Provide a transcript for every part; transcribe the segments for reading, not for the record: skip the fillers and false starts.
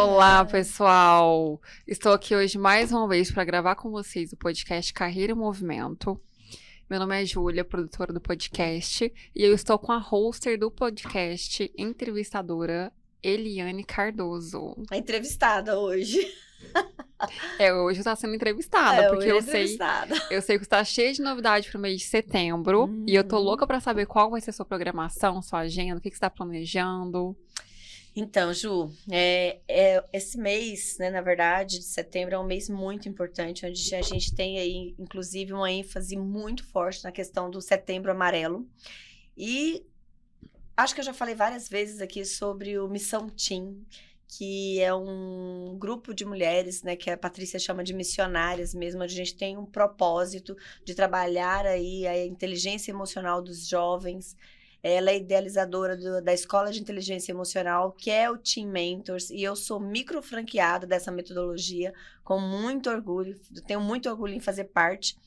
Olá, pessoal! Estou aqui hoje mais uma vez para gravar com vocês o podcast Carreira e Movimento. Meu nome é Júlia, produtora do podcast, e eu estou com a hoster do podcast, entrevistadora Eliane Cardoso. A entrevistada hoje. Hoje está sendo entrevistada, porque eu sei que está cheia de novidade para o mês de setembro, e eu tô louca para saber qual vai ser a sua programação, sua agenda, o que você está planejando. Então, Ju, esse mês, né, na verdade, de setembro, é um mês muito importante, onde a gente tem aí, inclusive, uma ênfase muito forte na questão do Setembro Amarelo. E acho que eu já falei várias vezes aqui sobre o Missão Team, que é um grupo de mulheres, né, que a Patrícia chama de missionárias mesmo, onde a gente tem um propósito de trabalhar aí a inteligência emocional dos jovens. Ela é idealizadora da Escola de Inteligência Emocional, que é o Team Mentors, e eu sou microfranqueada dessa metodologia, com muito orgulho, tenho muito orgulho em fazer parte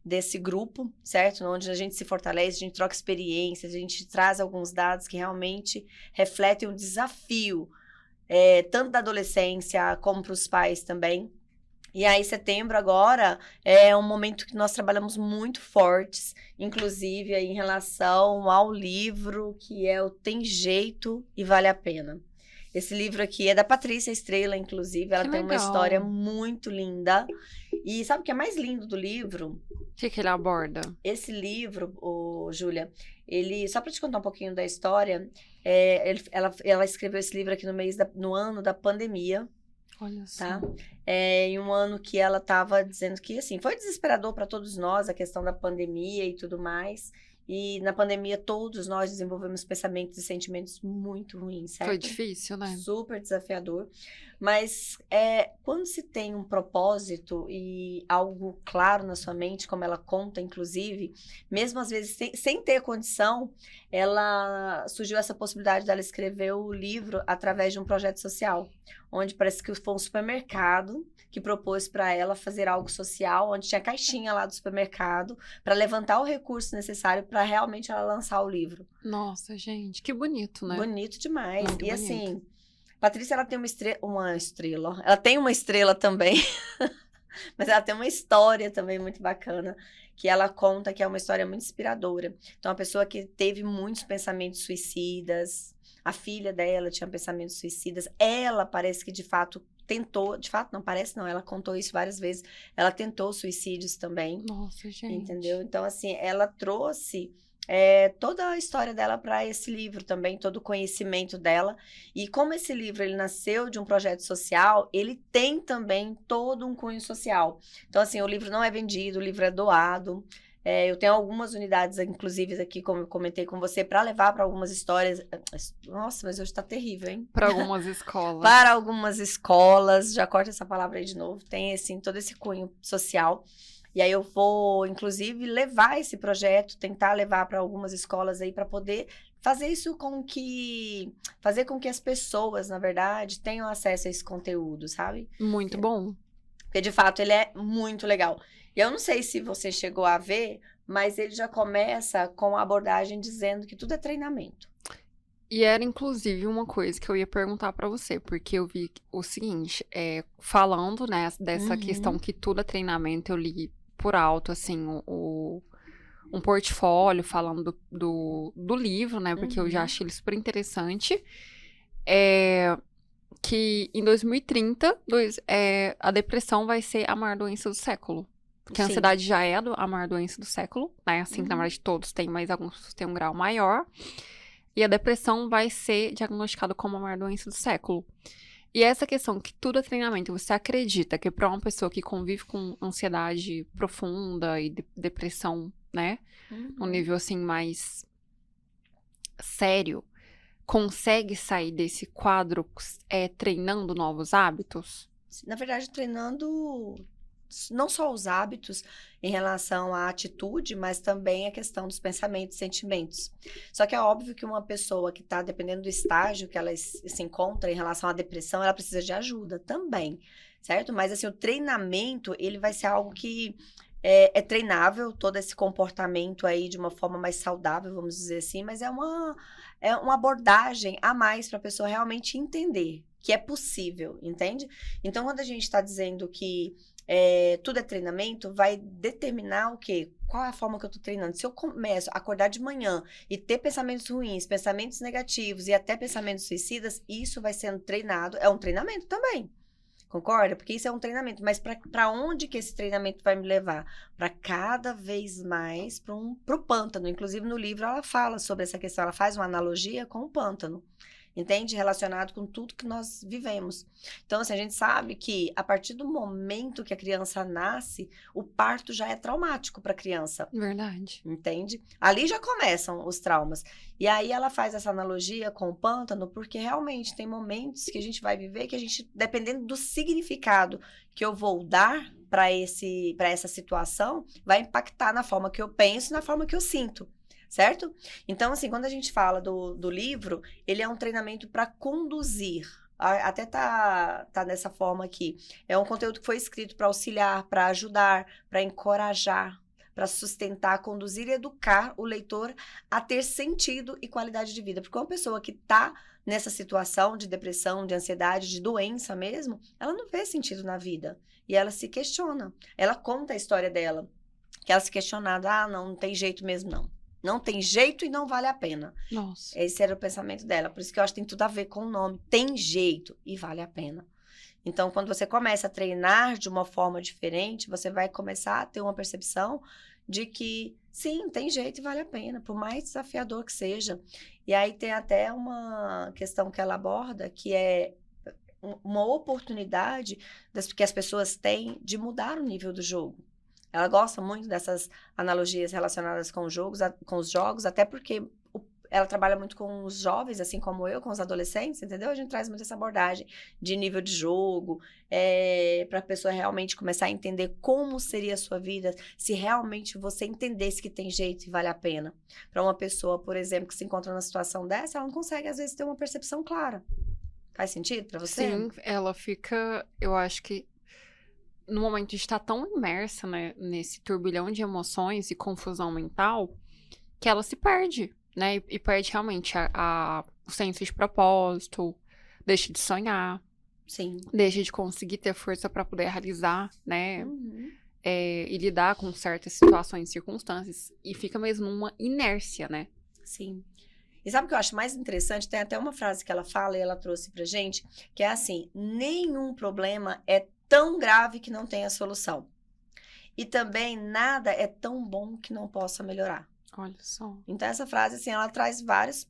desse grupo, certo? Onde a gente se fortalece, a gente troca experiências, a gente traz alguns dados que realmente refletem o desafio, tanto da adolescência como para os pais também. E aí, setembro agora é um momento que nós trabalhamos muito fortes, inclusive aí, em relação ao livro que é o Tem Jeito e Vale a Pena. Esse livro aqui é da Patrícia Estrela, inclusive, ela tem uma história muito linda. E sabe o que é mais lindo do livro? O que ele aborda? Esse livro, Júlia, só para te contar um pouquinho da história, ela escreveu esse livro aqui no ano da pandemia. Olha só. Tá? Em um ano que ela estava dizendo que, assim, foi desesperador para todos nós a questão da pandemia e tudo mais. E na pandemia todos nós desenvolvemos pensamentos e sentimentos muito ruins, certo? Foi difícil, né? Super desafiador. Mas quando se tem um propósito e algo claro na sua mente, como ela conta, inclusive, mesmo às vezes sem ter condição, surgiu essa possibilidade dela escrever o livro através de um projeto social, onde parece que foi um supermercado que propôs para ela fazer algo social, onde tinha caixinha lá do supermercado, para levantar o recurso necessário para realmente ela lançar o livro. Nossa, gente, que bonito, né? Bonito demais. Muito bonito. Assim, Patrícia, ela tem uma estrela. Ela tem uma estrela também, mas ela tem uma história também muito bacana, que ela conta que é uma história muito inspiradora. Então, uma pessoa que teve muitos pensamentos suicidas, a filha dela tinha pensamentos suicidas, ela parece que de fato tentou, não parece não, ela contou isso várias vezes, ela tentou suicídios também. Nossa, gente. Entendeu? Então, assim, ela trouxe toda a história dela para esse livro também, todo o conhecimento dela. E como esse livro ele nasceu de um projeto social, ele tem também todo um cunho social. Então, assim, o livro não é vendido, o livro é doado. Eu tenho algumas unidades, inclusive, aqui, como eu comentei com você, para levar para algumas histórias. Nossa, mas hoje tá terrível, hein? Para algumas escolas. Para algumas escolas. Já corta essa palavra aí de novo. Tem, assim, todo esse cunho social. E aí eu vou, inclusive, levar esse projeto, tentar levar para algumas escolas aí, para poder fazer com que as pessoas, na verdade, tenham acesso a esse conteúdo, sabe? Muito bom. Porque, de fato, ele é muito legal. E eu não sei se você chegou a ver, mas ele já começa com a abordagem dizendo que tudo é treinamento. E era, inclusive, uma coisa que eu ia perguntar pra você, porque eu vi o seguinte, falando, né, dessa questão que tudo é treinamento, eu li por alto, assim, um portfólio falando do livro, né, porque eu já achei ele super interessante, que em 2030, a depressão vai ser a maior doença do século. Porque a ansiedade já é a maior doença do século, né? Assim, na verdade, todos têm, mas alguns têm um grau maior. E a depressão vai ser diagnosticada como a maior doença do século. E essa questão que tudo é treinamento, você acredita que para uma pessoa que convive com ansiedade profunda e depressão, né? Um nível, assim, mais sério, consegue sair desse quadro treinando novos hábitos? Na verdade, treinando não só os hábitos em relação à atitude, mas também a questão dos pensamentos e sentimentos. Só que é óbvio que uma pessoa que está, dependendo do estágio que ela se encontra em relação à depressão, ela precisa de ajuda também, certo? Mas, assim, o treinamento, ele vai ser algo que é treinável, todo esse comportamento aí de uma forma mais saudável, vamos dizer assim, mas é uma abordagem a mais para a pessoa realmente entender que é possível, entende? Então, quando a gente está dizendo que tudo é treinamento, vai determinar o quê? Qual é a forma que eu estou treinando? Se eu começo a acordar de manhã e ter pensamentos ruins, pensamentos negativos e até pensamentos suicidas, isso vai sendo treinado, é um treinamento também. Concorda? Porque isso é um treinamento. Mas para onde que esse treinamento vai me levar? Para cada vez mais pro pântano. Inclusive, no livro, ela fala sobre essa questão. Ela faz uma analogia com o pântano. Entende? Relacionado com tudo que nós vivemos. Então, assim, a gente sabe que a partir do momento que a criança nasce, o parto já é traumático para a criança. Verdade. Entende? Ali já começam os traumas. E aí ela faz essa analogia com o pântano, porque realmente tem momentos que a gente vai viver que a gente, dependendo do significado que eu vou dar para essa situação, vai impactar na forma que eu penso, na forma que eu sinto. Certo? Então, assim, quando a gente fala do livro, ele é um treinamento para conduzir. Até tá nessa forma aqui. É um conteúdo que foi escrito para auxiliar, para ajudar, para encorajar, para sustentar, conduzir e educar o leitor a ter sentido e qualidade de vida. Porque uma pessoa que está nessa situação de depressão, de ansiedade, de doença mesmo, ela não vê sentido na vida. E ela se questiona. Ela conta a história dela. Que ela se questionava, não tem jeito mesmo, não. Não tem jeito e não vale a pena. Nossa. Esse era o pensamento dela. Por isso que eu acho que tem tudo a ver com o nome. Tem jeito e vale a pena. Então, quando você começa a treinar de uma forma diferente, você vai começar a ter uma percepção de que, sim, tem jeito e vale a pena, por mais desafiador que seja. E aí tem até uma questão que ela aborda, que é uma oportunidade que as pessoas têm de mudar o nível do jogo. Ela gosta muito dessas analogias relacionadas com os jogos, até porque ela trabalha muito com os jovens, assim como eu, com os adolescentes, entendeu? A gente traz muito essa abordagem de nível de jogo, para a pessoa realmente começar a entender como seria a sua vida se realmente você entendesse que tem jeito e vale a pena. Para uma pessoa, por exemplo, que se encontra numa situação dessa, ela não consegue, às vezes, ter uma percepção clara. Faz sentido para você? Sim, ela fica, eu acho que no momento de estar tão imersa, né, nesse turbilhão de emoções e confusão mental, que ela se perde, né? E perde realmente o senso de propósito, deixa de sonhar, Sim. deixa de conseguir ter força para poder realizar, né? E lidar com certas situações e circunstâncias. E fica mesmo uma inércia, né? Sim. E sabe o que eu acho mais interessante? Tem até uma frase que ela fala e ela trouxe pra gente, que é assim: nenhum problema é tão grave que não tenha solução. E também nada é tão bom que não possa melhorar. Olha só. Então essa frase, assim, ela traz várias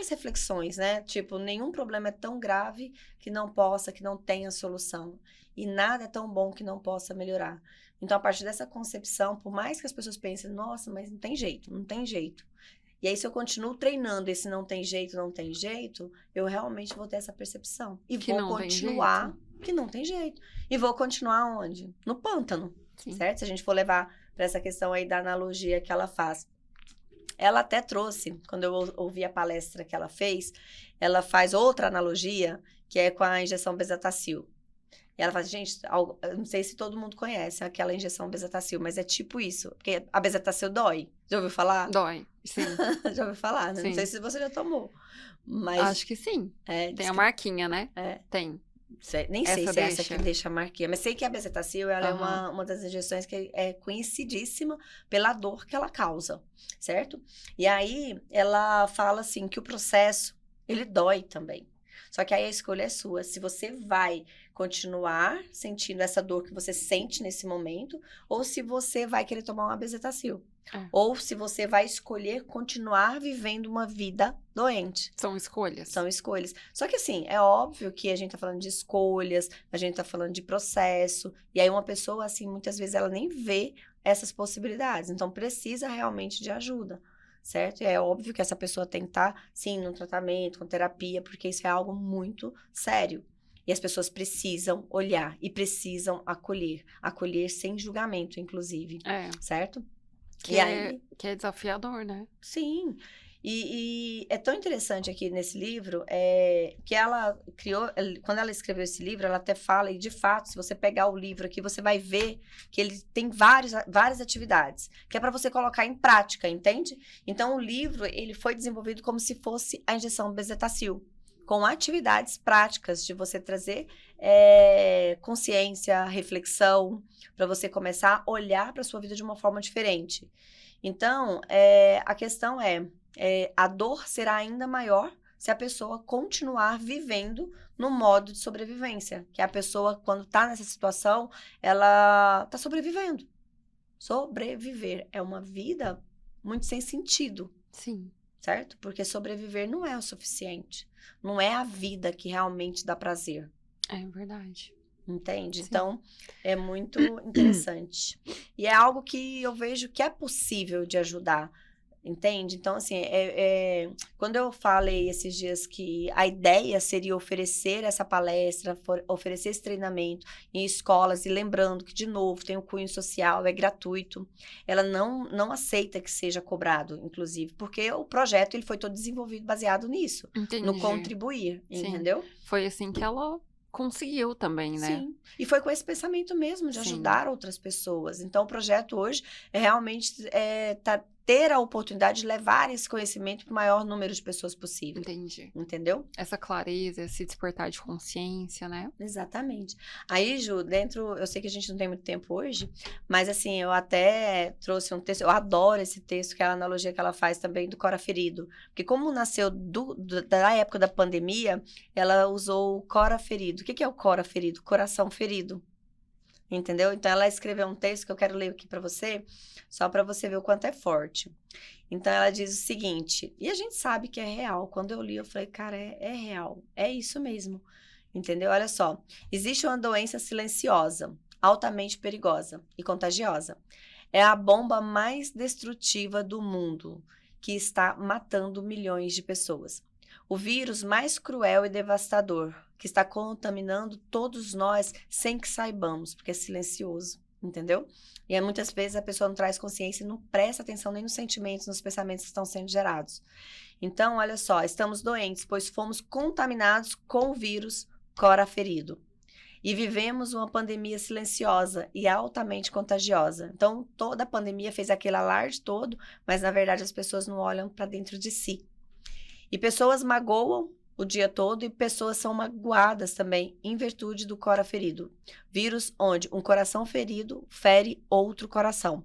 reflexões, né? Tipo, nenhum problema é tão grave que não tenha solução. E nada é tão bom que não possa melhorar. Então, a partir dessa concepção, por mais que as pessoas pensem, nossa, mas não tem jeito, não tem jeito. E aí, se eu continuo treinando esse não tem jeito, eu realmente vou ter essa percepção. E vou continuar que não tem jeito. E vou continuar onde? No pântano, certo? Se a gente for levar para essa questão aí da analogia que ela faz. Ela até trouxe, quando eu ouvi a palestra que ela fez, ela faz outra analogia, que é com a injeção Bezetacil. E ela fala, gente, eu não sei se todo mundo conhece aquela injeção Bezetacil, mas é tipo isso, porque a Bezetacil dói. Já ouviu falar? Dói, sim. Já ouviu falar, né? Sim. Não sei se você já tomou. Mas acho que sim. Tem a marquinha, né? Tem. Nem sei se é essa que deixa a marquinha, mas sei que a Bezetacil ela é uma das injeções que é conhecidíssima pela dor que ela causa, certo? E aí ela fala assim que o processo, ele dói também. Só que aí a escolha é sua. Se você vai continuar sentindo essa dor que você sente nesse momento, ou se você vai querer tomar uma Bezetacil. Ou se você vai escolher continuar vivendo uma vida doente. São escolhas. São escolhas. Só que assim, é óbvio que a gente tá falando de escolhas, a gente tá falando de processo, e aí uma pessoa, assim, muitas vezes ela nem vê essas possibilidades. Então, precisa realmente de ajuda, certo? E é óbvio que essa pessoa tem que estar, sim, no tratamento, com terapia, porque isso é algo muito sério. E as pessoas precisam olhar e precisam acolher sem julgamento, inclusive, certo? Que é desafiador, né? Sim. E é tão interessante aqui nesse livro, que ela criou, quando ela escreveu esse livro, ela até fala, e de fato, se você pegar o livro aqui, você vai ver que ele tem várias atividades, que é para você colocar em prática, entende? Então, o livro, ele foi desenvolvido como se fosse a injeção Bezetacil. com atividades práticas de você trazer consciência, reflexão, para você começar a olhar para a sua vida de uma forma diferente. Então, a questão a dor será ainda maior se a pessoa continuar vivendo no modo de sobrevivência, que a pessoa, quando está nessa situação, ela está sobrevivendo. Sobreviver é uma vida muito sem sentido. Sim. Certo? Porque sobreviver não é o suficiente. Não é a vida que realmente dá prazer. É verdade. Entende? Sim. Então, é muito interessante. E é algo que eu vejo que é possível de ajudar. Entende? Então, assim, quando eu falei esses dias que a ideia seria oferecer essa palestra, oferecer esse treinamento em escolas, e lembrando que, de novo, tem o cunho social, é gratuito, ela não aceita que seja cobrado, inclusive, porque o projeto ele foi todo desenvolvido baseado nisso, Entendi. no contribuir, entendeu? Foi assim que ela conseguiu também, né? Sim, e foi com esse pensamento mesmo, de ajudar outras pessoas. Então, o projeto hoje é realmente ter a oportunidade de levar esse conhecimento para o maior número de pessoas possível. Entendi. Entendeu? Essa clareza, esse despertar de consciência, né? Exatamente. Aí, Ju, eu sei que a gente não tem muito tempo hoje, mas assim, eu até trouxe um texto, eu adoro esse texto, que é a analogia que ela faz também do Cora Ferido. Porque como nasceu da época da pandemia, ela usou o Cora Ferido. O que é o Cora Ferido? Coração ferido. Entendeu? Então, ela escreveu um texto que eu quero ler aqui para você, só para você ver o quanto é forte. Então, ela diz o seguinte, e a gente sabe que é real. Quando eu li, eu falei, cara, é real. É isso mesmo. Entendeu? Olha só. Existe uma doença silenciosa, altamente perigosa e contagiosa. É a bomba mais destrutiva do mundo, que está matando milhões de pessoas. O vírus mais cruel e devastador, que está contaminando todos nós sem que saibamos, porque é silencioso, entendeu? E muitas vezes a pessoa não traz consciência e não presta atenção nem nos sentimentos, nos pensamentos que estão sendo gerados. Então, olha só, estamos doentes, pois fomos contaminados com o vírus Cora Ferido. E vivemos uma pandemia silenciosa e altamente contagiosa. Então, toda a pandemia fez aquele alarde todo, mas na verdade as pessoas não olham para dentro de si. E pessoas magoam o dia todo e pessoas são magoadas também em virtude do Cora Ferido. Vírus onde um coração ferido fere outro coração.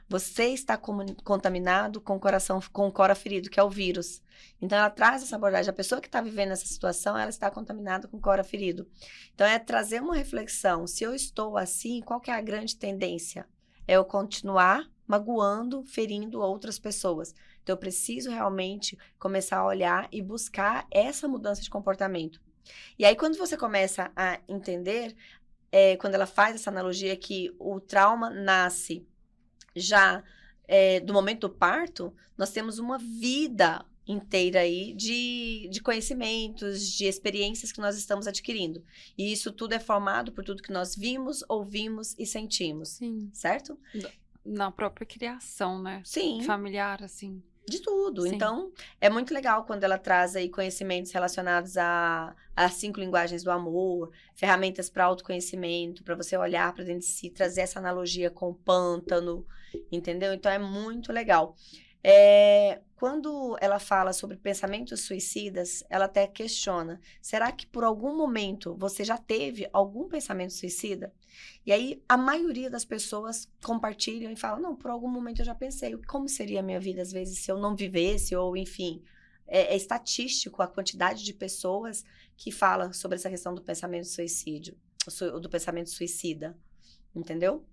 Você está contaminado com o Cora Ferido, que é o vírus. Então, ela traz essa abordagem. A pessoa que está vivendo essa situação, ela está contaminada com o Cora Ferido. Então, é trazer uma reflexão. Se eu estou assim, qual que é a grande tendência? É eu continuar magoando, ferindo outras pessoas. Então, eu preciso realmente começar a olhar e buscar essa mudança de comportamento. E aí, quando você começa a entender, quando ela faz essa analogia que o trauma nasce já do momento do parto, nós temos uma vida inteira aí de conhecimentos, de experiências que nós estamos adquirindo. E isso tudo é formado por tudo que nós vimos, ouvimos e sentimos. Sim. Certo? Na própria criação, né? Sim. Familiar, assim. De tudo. Sim. Então, é muito legal quando ela traz aí conhecimentos relacionados às 5 linguagens do amor, ferramentas para autoconhecimento, para você olhar para dentro de si, trazer essa analogia com o pântano, entendeu? Então, é muito legal. Quando ela fala sobre pensamentos suicidas, ela até questiona, será que por algum momento você já teve algum pensamento suicida? E aí, a maioria das pessoas compartilham e falam, não, por algum momento eu já pensei, como seria a minha vida, às vezes, se eu não vivesse, ou enfim, é estatístico a quantidade de pessoas que falam sobre essa questão do pensamento suicídio, do pensamento suicida, entendeu?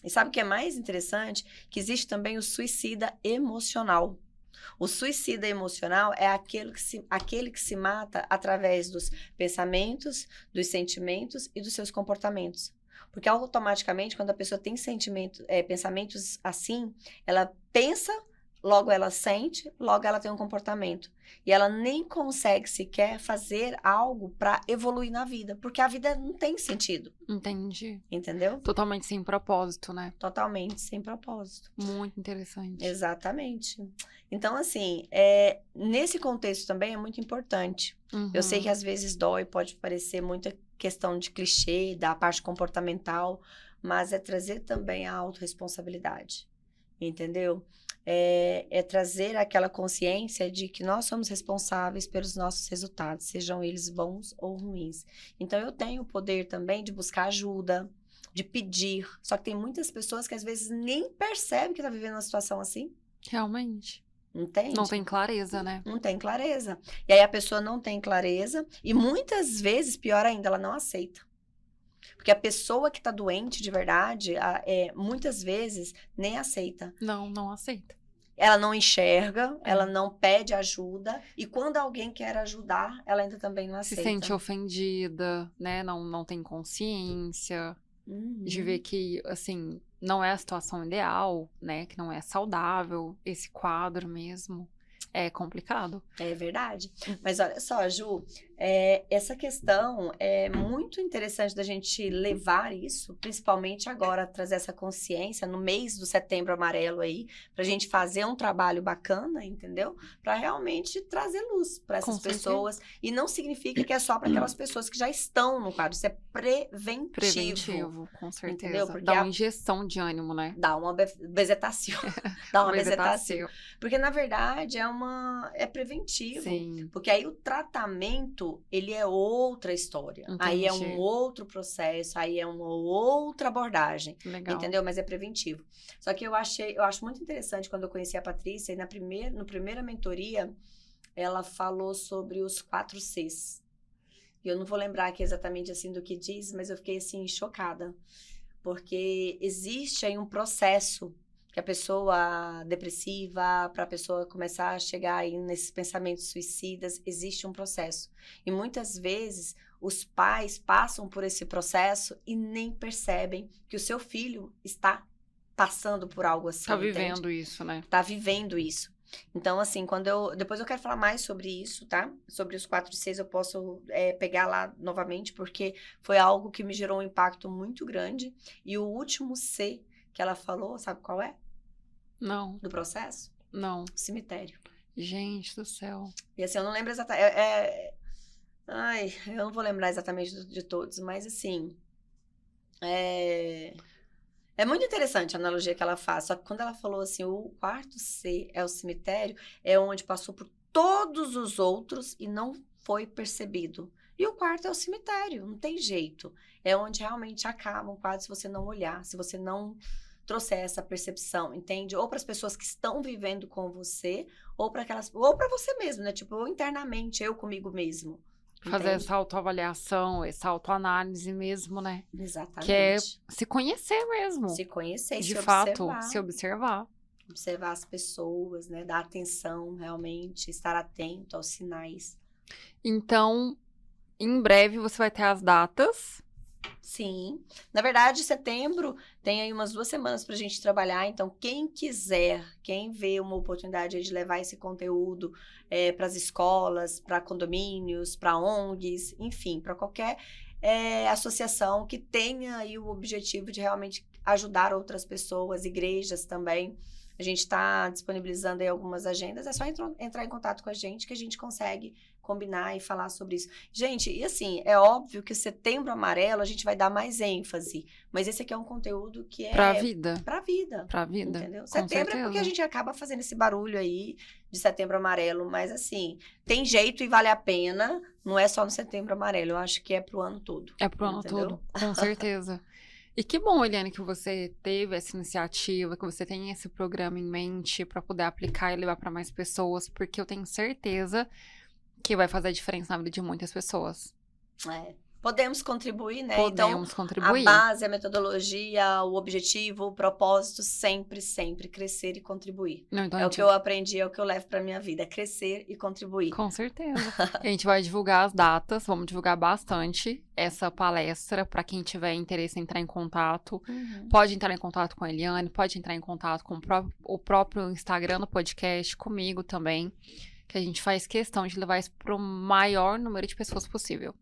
E sabe o que é mais interessante? Que existe também o suicida emocional. O suicida emocional é aquele que se mata através dos pensamentos, dos sentimentos e dos seus comportamentos. Porque automaticamente, quando a pessoa tem pensamentos assim, ela pensa, logo ela sente, logo ela tem um comportamento. E ela nem consegue sequer fazer algo para evoluir na vida, porque a vida não tem sentido. Entendi. Entendeu? Totalmente sem propósito, né? Totalmente sem propósito. Muito interessante. Exatamente. Então, assim, nesse contexto também é muito importante. Uhum. Eu sei que às vezes dói, pode parecer muita questão de clichê, da parte comportamental, mas é trazer também a autorresponsabilidade. Entendeu? é trazer aquela consciência de que nós somos responsáveis pelos nossos resultados, sejam eles bons ou ruins. Então, eu tenho o poder também de buscar ajuda, de pedir. Só que tem muitas pessoas que às vezes nem percebem que tá vivendo uma situação assim. Realmente. Entende? Não tem clareza, né? Não tem clareza. E aí a pessoa não tem clareza e muitas vezes, pior ainda, ela não aceita. Porque a pessoa que tá doente de verdade, muitas vezes nem aceita. Não aceita. Ela não enxerga, ela não pede ajuda. E quando alguém quer ajudar, ela ainda também não aceita. Se sente ofendida, né? Não tem consciência de ver que, assim, não é a situação ideal, né? Que não é saudável esse quadro mesmo. É complicado. É verdade. Mas olha só, Ju, essa questão é muito interessante da gente levar isso, principalmente agora, trazer essa consciência no mês do Setembro Amarelo aí, pra gente fazer um trabalho bacana, entendeu? Pra realmente trazer luz pra essas pessoas. E não significa que é só para aquelas pessoas que já estão no quadro, isso é preventivo. Preventivo, com certeza. Entendeu? Porque dá uma injeção de ânimo, né? Dá uma bezetacil. Dá uma Bezetacil. Porque, na verdade, é preventivo. Sim. Porque aí o tratamento, ele é outra história. Entendi. Aí é um outro processo, aí é uma outra abordagem. Legal. Entendeu? Mas é preventivo. Só que eu acho muito interessante quando eu conheci a Patrícia, e no primeira mentoria, ela falou sobre os 4 Cs. E eu não vou lembrar aqui exatamente assim do que diz, mas eu fiquei assim chocada. Porque existe aí um processo que a pessoa depressiva, para a pessoa começar a chegar aí nesses pensamentos suicidas, existe um processo. E muitas vezes os pais passam por esse processo e nem percebem que o seu filho está passando por algo assim. Tá vivendo isso, né? Tá vivendo isso. Então, assim, depois eu quero falar mais sobre isso, tá? Sobre os 4 Cs eu posso pegar lá novamente, porque foi algo que me gerou um impacto muito grande. E o último C que ela falou, sabe qual é? Não. Do processo? Não. Cemitério. Gente do céu. E assim, eu não lembro exatamente. Ai, eu não vou lembrar exatamente de todos, mas assim. É muito interessante a analogia que ela faz. Só que quando ela falou assim, o 4 C é o cemitério, é onde passou por todos os outros e não foi percebido. E o 4 é o cemitério, não tem jeito. É onde realmente acaba um quadro se você não olhar, se você não trouxer essa percepção, entende? Ou para as pessoas que estão vivendo com você, ou para você mesmo, né? Tipo, ou internamente, eu comigo mesmo. Fazer Entende? essa autoavaliação, essa autoanálise mesmo, né? Exatamente. Que é se conhecer mesmo. Se conhecer, de se fato, observar. se observar. Observar as pessoas, né? Dar atenção, realmente, estar atento aos sinais. Então, em breve você vai ter as datas. Sim. Na verdade, setembro tem aí umas 2 semanas pra gente trabalhar. Então, quem quiser, quem vê uma oportunidade de levar esse conteúdo para as escolas, para condomínios, para ONGs, enfim, para qualquer associação que tenha aí o objetivo de realmente ajudar outras pessoas, igrejas também. A gente está disponibilizando aí algumas agendas. É só entrar em contato com a gente que a gente consegue combinar e falar sobre isso. Gente, e assim, é óbvio que o Setembro Amarelo a gente vai dar mais ênfase. Mas esse aqui é um conteúdo que é... Pra vida. Pra vida. Pra vida. Entendeu? Com Setembro certeza. é porque a gente acaba fazendo esse barulho aí de Setembro Amarelo. Mas assim, tem jeito e vale a pena. Não é só no Setembro Amarelo. Eu acho que é pro ano todo. É pro ano entendeu? todo, com certeza. E que bom, Eliane, que você teve essa iniciativa, que você tem esse programa em mente para poder aplicar e levar para mais pessoas, porque eu tenho certeza que vai fazer a diferença na vida de muitas pessoas. Podemos contribuir, né? Podemos então, contribuir. A base, a metodologia, o objetivo, o propósito, sempre, sempre crescer e contribuir. Não, então o que eu aprendi, é o que eu levo pra minha vida, crescer e contribuir. Com certeza. A gente vai divulgar as datas, vamos divulgar bastante essa palestra para quem tiver interesse em entrar em contato. Pode entrar em contato com a Eliane, pode entrar em contato com o próprio Instagram do podcast, comigo também, que a gente faz questão de levar isso para o maior número de pessoas possível.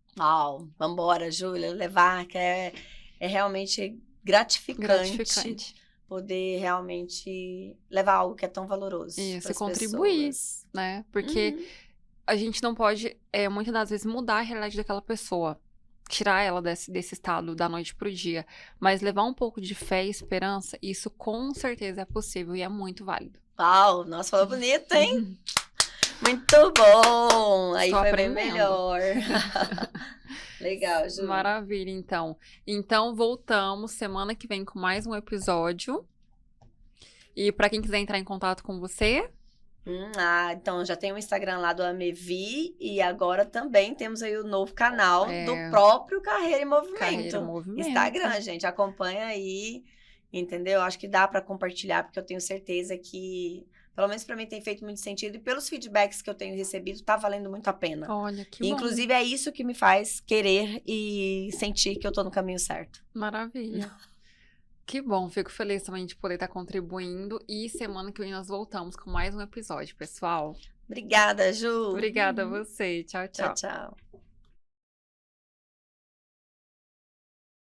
Vambora, Júlia, levar, que é realmente gratificante poder realmente levar algo que é tão valoroso. Isso, e contribuir, pessoas. Né? Porque a gente não pode, muitas das vezes, mudar a realidade daquela pessoa. Tirar ela desse estado da noite pro dia. Mas levar um pouco de fé e esperança, isso com certeza é possível e é muito válido. Uau, nossa, falou bonito, hein? Muito bom! Aí Estou foi bem aprendendo. melhor. Legal, Ju. Maravilha, então. Então, voltamos semana que vem com mais um episódio. E para quem quiser entrar em contato com você, Então já tem o Instagram lá do Amevi e agora também temos aí o novo canal É. do próprio Carreira em Movimento. Carreira em Movimento. Instagram, gente, acompanha aí, entendeu? Acho que dá para compartilhar, porque eu tenho certeza que, pelo menos para mim, tem feito muito sentido. E pelos feedbacks que eu tenho recebido, tá valendo muito a pena. olha que bom. Inclusive, é isso que me faz querer e sentir que eu tô no caminho certo. Maravilha. Que bom, fico feliz também de poder estar contribuindo. E semana que vem nós voltamos com mais um episódio, pessoal. Obrigada, Ju. Obrigada a você. Tchau, tchau. Tchau, tchau.